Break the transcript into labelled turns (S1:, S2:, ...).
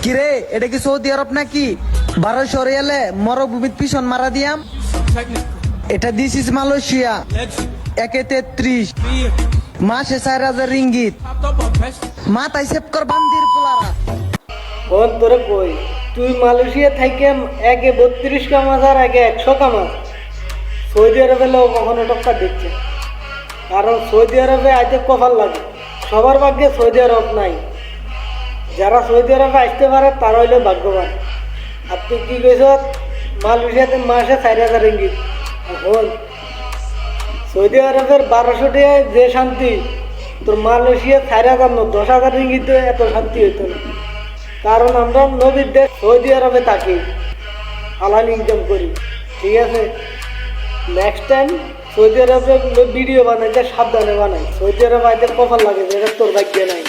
S1: কিরে এটা কি সৌদি আরব নাকি 1200 রিয়ালে মরুভূমির পিছন মারা দিয়াম। এটা দিস ইজ মালয়েশিয়া, 1-33 মাসে 4000 রিঙ্গিত। মাথায় সেভ কর বান্দির পোলারা।
S2: কোন তোরে কই তুই মালয়েশিয়া থেকে 1-32 কামাস আর 100 কামাস। সৌদি আরবে লোক কখনো টক্কর দিচ্ছে, কারণ সৌদি আরবে আইতে কপাল লাগে। সবার ভাগ্যে সৌদি আরব নাই। যারা সৌদি আরবে আসতে পারে তারা হইলে ভাগ্যবান। আর তুই কি কইস মালয়েশিয়াতে মাসে 4000 রিঙ্গিত। এখন সৌদি আরবের 1200 টাকায় যে শান্তি, তোর মালয়েশিয়া 4000 না 10,000 রিঙ্গিত এত শান্তি হইতো না। কারণ আমরা নবীর দেশ সৌদি আরবে থাকি, হালাল ইনকাম করি। ঠিক আছে, নেক্সট টাইম সৌদি আরবে ভিডিও বানাইতে সাবধানে বানাই। সৌদি আরব আইতে কপাল লাগে, যেটা তোর ভাগ্যে নাই।